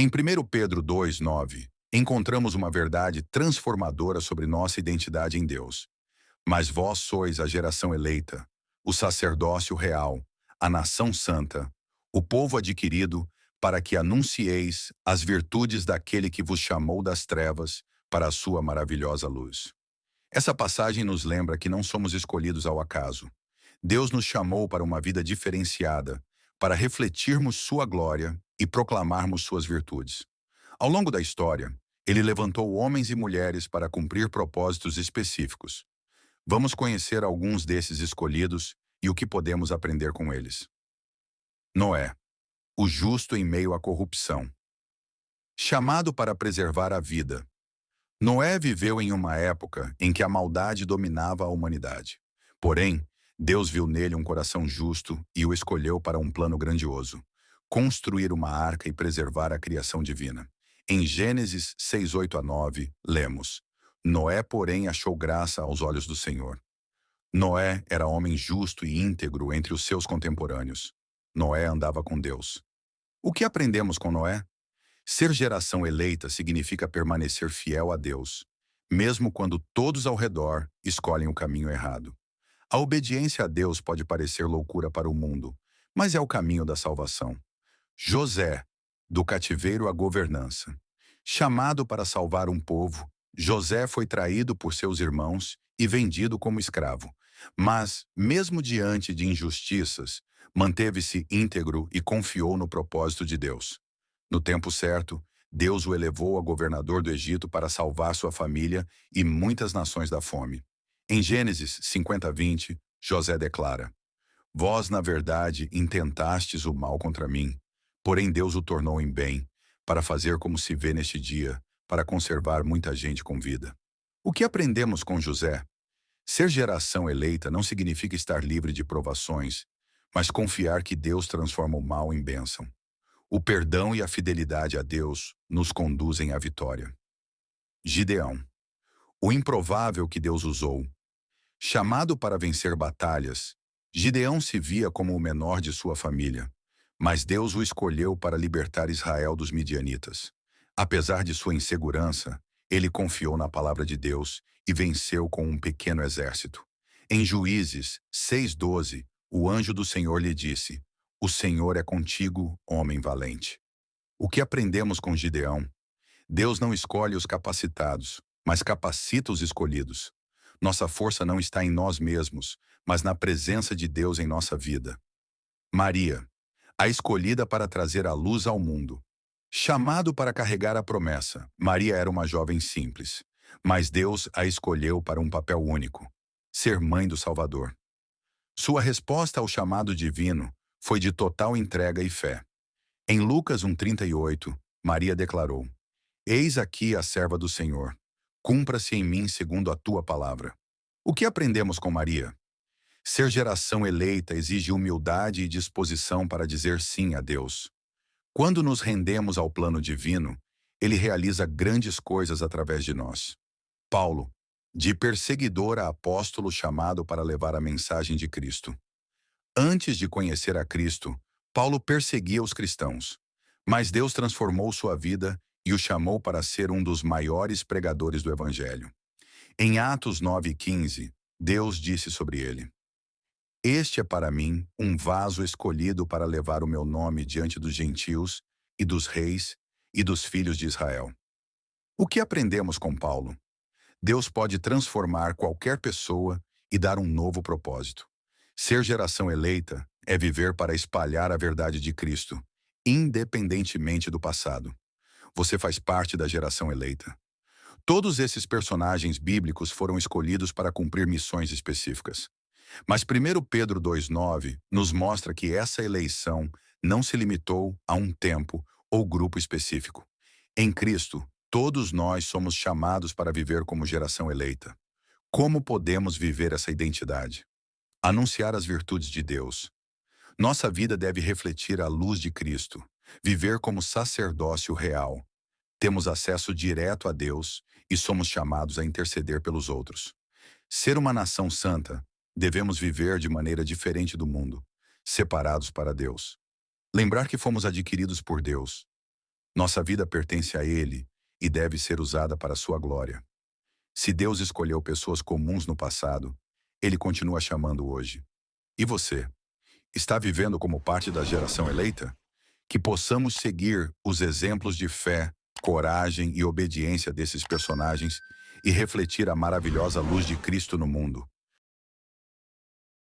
Em 1 Pedro 2:9, encontramos uma verdade transformadora sobre nossa identidade em Deus. Mas vós sois a geração eleita, o sacerdócio real, a nação santa, o povo adquirido, para que anuncieis as virtudes daquele que vos chamou das trevas para a sua maravilhosa luz. Essa passagem nos lembra que não somos escolhidos ao acaso. Deus nos chamou para uma vida diferenciada, para refletirmos sua glória e proclamarmos suas virtudes. Ao longo da história, ele levantou homens e mulheres para cumprir propósitos específicos. Vamos conhecer alguns desses escolhidos e o que podemos aprender com eles. Noé, o justo em meio à corrupção. Chamado para preservar a vida. Noé viveu em uma época em que a maldade dominava a humanidade. Porém, Deus viu nele um coração justo e o escolheu para um plano grandioso: construir uma arca e preservar a criação divina. Em Gênesis 6:8-9, lemos: Noé, porém, achou graça aos olhos do Senhor. Noé era homem justo e íntegro entre os seus contemporâneos. Noé andava com Deus. O que aprendemos com Noé? Ser geração eleita significa permanecer fiel a Deus, mesmo quando todos ao redor escolhem o caminho errado. A obediência a Deus pode parecer loucura para o mundo, mas é o caminho da salvação. José, do cativeiro à governança. Chamado para salvar um povo, José foi traído por seus irmãos e vendido como escravo. Mas, mesmo diante de injustiças, manteve-se íntegro e confiou no propósito de Deus. No tempo certo, Deus o elevou a governador do Egito para salvar sua família e muitas nações da fome. Em Gênesis 50:20, José declara: Vós, na verdade, intentastes o mal contra mim, porém Deus o tornou em bem, para fazer como se vê neste dia, para conservar muita gente com vida. O que aprendemos com José? Ser geração eleita não significa estar livre de provações, mas confiar que Deus transforma o mal em bênção. O perdão e a fidelidade a Deus nos conduzem à vitória. Gideão, o improvável que Deus usou. Chamado para vencer batalhas, Gideão se via como o menor de sua família, mas Deus o escolheu para libertar Israel dos midianitas. Apesar de sua insegurança, ele confiou na palavra de Deus e venceu com um pequeno exército. Em Juízes 6:12, o anjo do Senhor lhe disse: O Senhor é contigo, homem valente. O que aprendemos com Gideão? Deus não escolhe os capacitados, mas capacita os escolhidos. Nossa força não está em nós mesmos, mas na presença de Deus em nossa vida. Maria, a escolhida para trazer a luz ao mundo. Chamado para carregar a promessa, Maria era uma jovem simples, mas Deus a escolheu para um papel único: ser mãe do Salvador. Sua resposta ao chamado divino foi de total entrega e fé. Em Lucas 1:38, Maria declarou: Eis aqui a serva do Senhor. Cumpra-se em mim segundo a tua palavra. O que aprendemos com Maria? Ser geração eleita exige humildade e disposição para dizer sim a Deus. Quando nos rendemos ao plano divino, ele realiza grandes coisas através de nós. Paulo, de perseguidor a apóstolo chamado para levar a mensagem de Cristo. Antes de conhecer a Cristo, Paulo perseguia os cristãos, mas Deus transformou sua vida e o chamou para ser um dos maiores pregadores do Evangelho. Em Atos 9:15, Deus disse sobre ele: Este é para mim um vaso escolhido para levar o meu nome diante dos gentios e dos reis e dos filhos de Israel. O que aprendemos com Paulo? Deus pode transformar qualquer pessoa e dar um novo propósito. Ser geração eleita é viver para espalhar a verdade de Cristo, independentemente do passado. Você faz parte da geração eleita. Todos esses personagens bíblicos foram escolhidos para cumprir missões específicas. Mas 1 Pedro 2:9 nos mostra que essa eleição não se limitou a um tempo ou grupo específico. Em Cristo, todos nós somos chamados para viver como geração eleita. Como podemos viver essa identidade? Anunciar as virtudes de Deus. Nossa vida deve refletir a luz de Cristo, viver como sacerdócio real. Temos acesso direto a Deus e somos chamados a interceder pelos outros. Ser uma nação santa, devemos viver de maneira diferente do mundo, separados para Deus. Lembrar que fomos adquiridos por Deus. Nossa vida pertence a Ele e deve ser usada para a sua glória. Se Deus escolheu pessoas comuns no passado, Ele continua chamando hoje. E você? Está vivendo como parte da geração eleita? Que possamos seguir os exemplos de fé, coragem e obediência desses personagens e refletir a maravilhosa luz de Cristo no mundo.